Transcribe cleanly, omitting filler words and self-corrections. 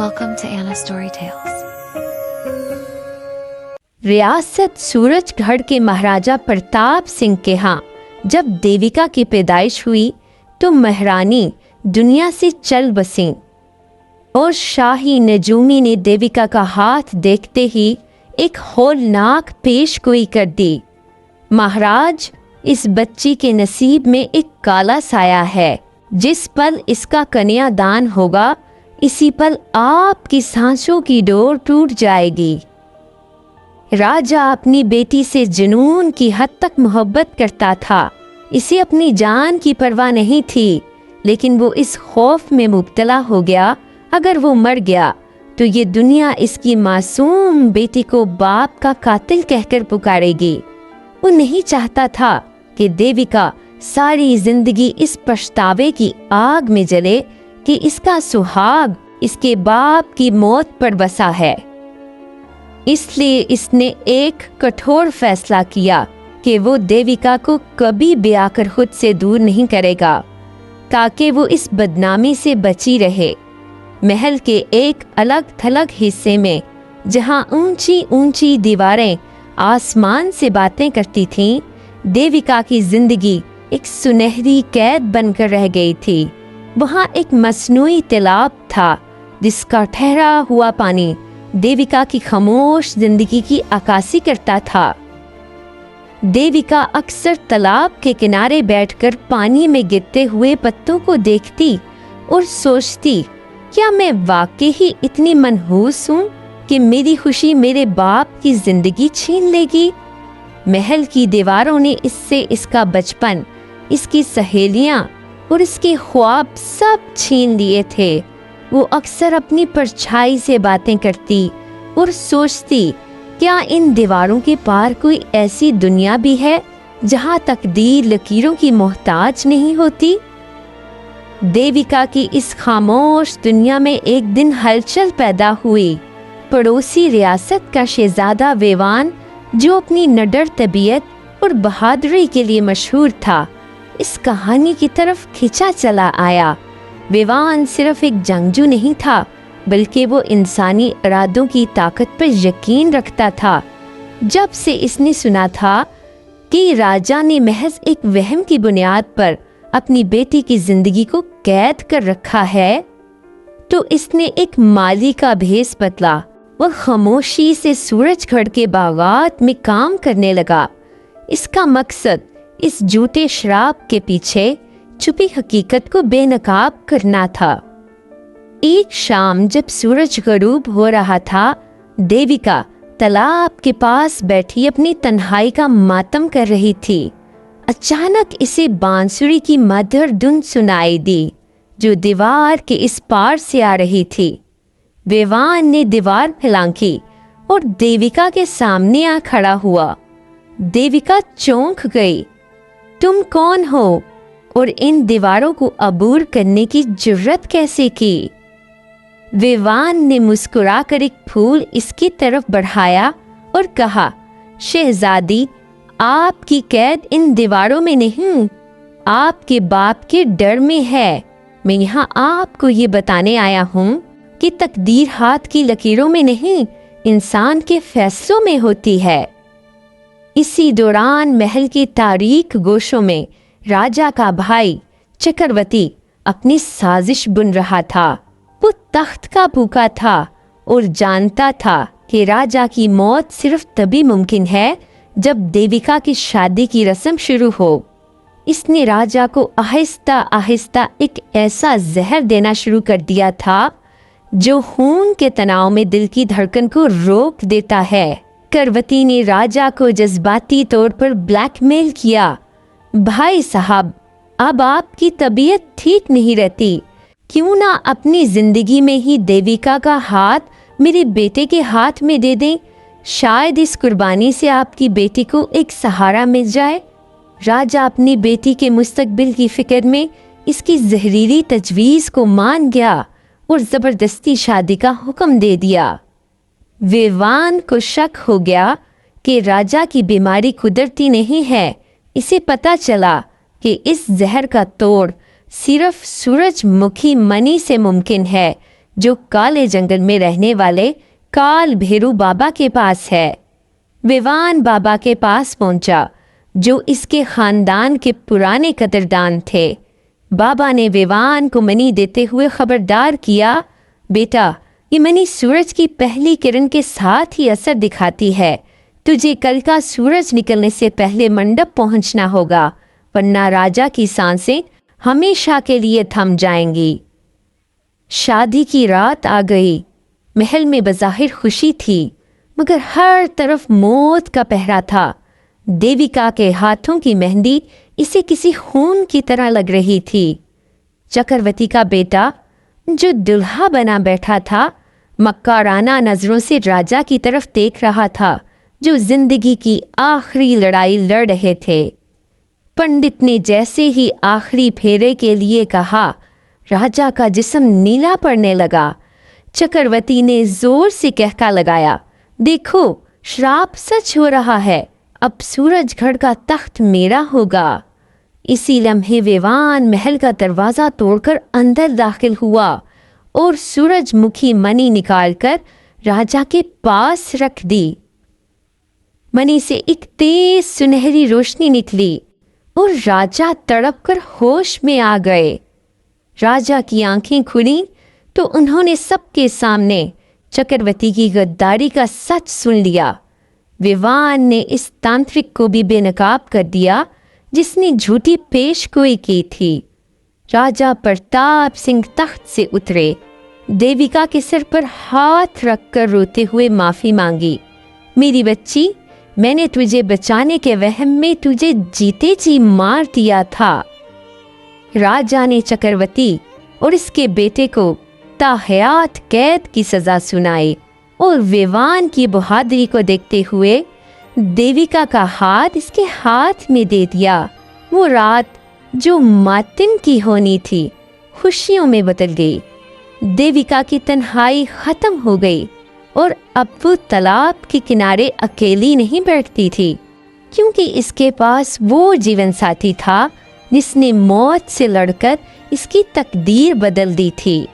Welcome to Anna Story Tales. रियासत सूरजगढ़ के महाराजा प्रताप सिंह के यहाँ जब देविका की पैदाइश हुई तो महारानी दुनिया से चल बसी और शाही नजूमी ने देविका का हाथ देखते ही एक होलनाक पेशगोई कर दी। महाराज, इस बच्ची के नसीब में एक काला साया है। जिस पल इसका कन्यादान होगा इसी पल आपकी सांसों की डोर टूट जाएगी। राजा अपनी बेटी से जुनून की हद तक मोहब्बत करता था। इसे अपनी जान की परवाह नहीं थी, लेकिन वो इस खौफ में मुब्तला हो गया अगर वो मर गया तो ये दुनिया इसकी मासूम बेटी को बाप का कातिल कहकर पुकारेगी। वो नहीं चाहता था कि देविका सारी जिंदगी इस पछतावे की आग में जले कि इसका सुहाग इसके बाप की मौत पर बसा है। इसलिए इसने एक कठोर फैसला किया कि वो देविका को कभी ब्याह कर खुद से दूर नहीं करेगा ताकि वो इस बदनामी से बची रहे। महल के एक अलग थलग हिस्से में जहां ऊंची ऊंची दीवारें आसमान से बातें करती थीं, देविका की जिंदगी एक सुनहरी कैद बनकर रह गई थी। वहां एक मसनूई तालाब था जिसका ठहरा हुआ पानी देविका की खामोश जिंदगी की अक्कासी करता था। देविका अक्सर तालाब के किनारे बैठकर पानी में गिरते हुए पत्तों को देखती और सोचती, क्या मैं वाकई ही इतनी मनहूस हूँ कि मेरी खुशी मेरे बाप की जिंदगी छीन लेगी। महल की दीवारों ने इससे इसका बचपन, इसकी सहेलियां और इसके ख्वाब सब छीन लिए थे। वो अक्सर अपनी परछाई से बातें करती और सोचती, क्या इन दीवारों के पार कोई ऐसी दुनिया भी है जहां तकदीर लकीरों की मोहताज नहीं होती। देविका की इस खामोश दुनिया में एक दिन हलचल पैदा हुई। पड़ोसी रियासत का शहजादा वेवान, जो अपनी निडर तबीयत और बहादुरी के लिए मशहूर था, इस कहानी की तरफ खिंचा चला आया। वेवान सिर्फ एक जंगजू नहीं था, बल्कि वो इंसानी इरादों की ताकत पर यकीन रखता था। जब से इसने सुना था कि राजा ने महज एक वहम की बुनियाद पर अपनी बेटी की जिंदगी को कैद कर रखा है, तो इसने एक माली का भेस बदला। वह खामोशी से सूरजगढ़ के बागात में काम करने लगा। इसका मकसद इस झूठे शराब के पीछे छुपी हकीकत को बेनकाब करना था। एक शाम जब सूरज गरूब हो रहा था, देविका तालाब के पास बैठी अपनी तन्हाई का मातम कर रही थी। अचानक इसे बांसुरी की मधुर धुन सुनाई दी जो दीवार के इस पार से आ रही थी। वेवान ने दीवार फैलांकी और देविका के सामने आ खड़ा हुआ। देविका चौंक गई। तुम कौन हो और इन दीवारों को अबूर करने की जुर्रत कैसे की? वेवान ने मुस्कुराकर एक फूल इसकी तरफ बढ़ाया और कहा, शहजादी, आपकी कैद इन दीवारों में नहीं, आपके बाप के डर में है। मैं यहाँ आपको ये बताने आया हूँ कि तकदीर हाथ की लकीरों में नहीं, इंसान के फैसलों में होती है। इसी दौरान महल की तारीक गोशों में राजा का भाई चक्रवर्ती अपनी साजिश बुन रहा था। वो तख्त का भूखा था और जानता था कि राजा की मौत सिर्फ तभी मुमकिन है जब देविका की शादी की रस्म शुरू हो। इसने राजा को आहिस्ता आहिस्ता एक ऐसा जहर देना शुरू कर दिया था जो खून के तनाव में दिल की धड़कन को रोक देता है। चक्रवर्ती ने राजा को जज्बाती तौर पर ब्लैकमेल किया, भाई साहब, अब आपकी तबीयत ठीक नहीं रहती, क्यों ना अपनी जिंदगी में ही देविका का हाथ मेरे बेटे के हाथ में दे दें। शायद इस कुर्बानी से आपकी बेटी को एक सहारा मिल जाए। राजा अपनी बेटी के मुस्तकबिल की फिक्र में इसकी जहरीली तजवीज़ को मान गया और ज़बरदस्ती शादी का हुक्म दे दिया। वेवान को शक हो गया कि राजा की बीमारी कुदरती नहीं है। इसे पता चला कि इस जहर का तोड़ सिर्फ सूरजमुखी मणि से मुमकिन है जो काले जंगल में रहने वाले काल भैरू बाबा के पास है। विवान बाबा के पास पहुंचा, जो इसके खानदान के पुराने कदरदान थे। बाबा ने विवान को मनी देते हुए खबरदार किया, बेटा, ये मनी सूरज की पहली किरण के साथ ही असर दिखाती है। तुझे कल का सूरज निकलने से पहले मंडप पहुंचना होगा, वरना राजा की सांसें हमेशा के लिए थम जाएंगी। शादी की रात आ गई। महल में बज़ाहिर खुशी थी, मगर हर तरफ मौत का पहरा था। देविका के हाथों की मेहंदी इसे किसी खून की तरह लग रही थी। चक्रवर्ती का बेटा, जो दुल्हा बना बैठा था, मक्काराना नजरों से राजा की तरफ देख रहा था, जो जिंदगी की आखिरी लड़ाई लड़ रहे थे। पंडित ने जैसे ही आखिरी फेरे के लिए कहा, राजा का जिस्म नीला पड़ने लगा। चक्रवर्ती ने जोर से कहका लगाया, देखो, श्राप सच हो रहा है। अब सूरजगढ़ का तख्त मेरा होगा। इसी लम्हे विवान महल का दरवाज़ा तोड़कर अंदर दाखिल हुआ और सूरजमुखी मणि निकालकर राजा के पास रख दी। मणि से एक तेज सुनहरी रोशनी निकली और राजा तड़पकर होश में आ गए। राजा की आंखें खुली तो उन्होंने सबके सामने चक्रवर्ती की गद्दारी का सच सुन लिया। विवान ने इस तांत्रिक को भी बेनकाब कर दिया जिसने झूठी पेशगोई की थी। राजा प्रताप सिंह तख्त से उतरे, देविका के सिर पर हाथ रखकर रोते हुए माफी मांगी। मेरी बच्ची, मैंने तुझे बचाने के वहम में तुझे जीते जी मार दिया था। राजा ने चक्रवर्ती और इसके बेटे को ताहयात कैद की सजा सुनाई और विवान की बहादुरी को देखते हुए देविका का हाथ इसके हाथ में दे दिया। वो रात जो मातम की होनी थी, खुशियों में बदल गई। देविका की तन्हाई खत्म हो गई और अब वो तालाब के किनारे अकेली नहीं बैठती थी, क्योंकि इसके पास वो जीवन साथी था जिसने मौत से लड़कर इसकी तकदीर बदल दी थी।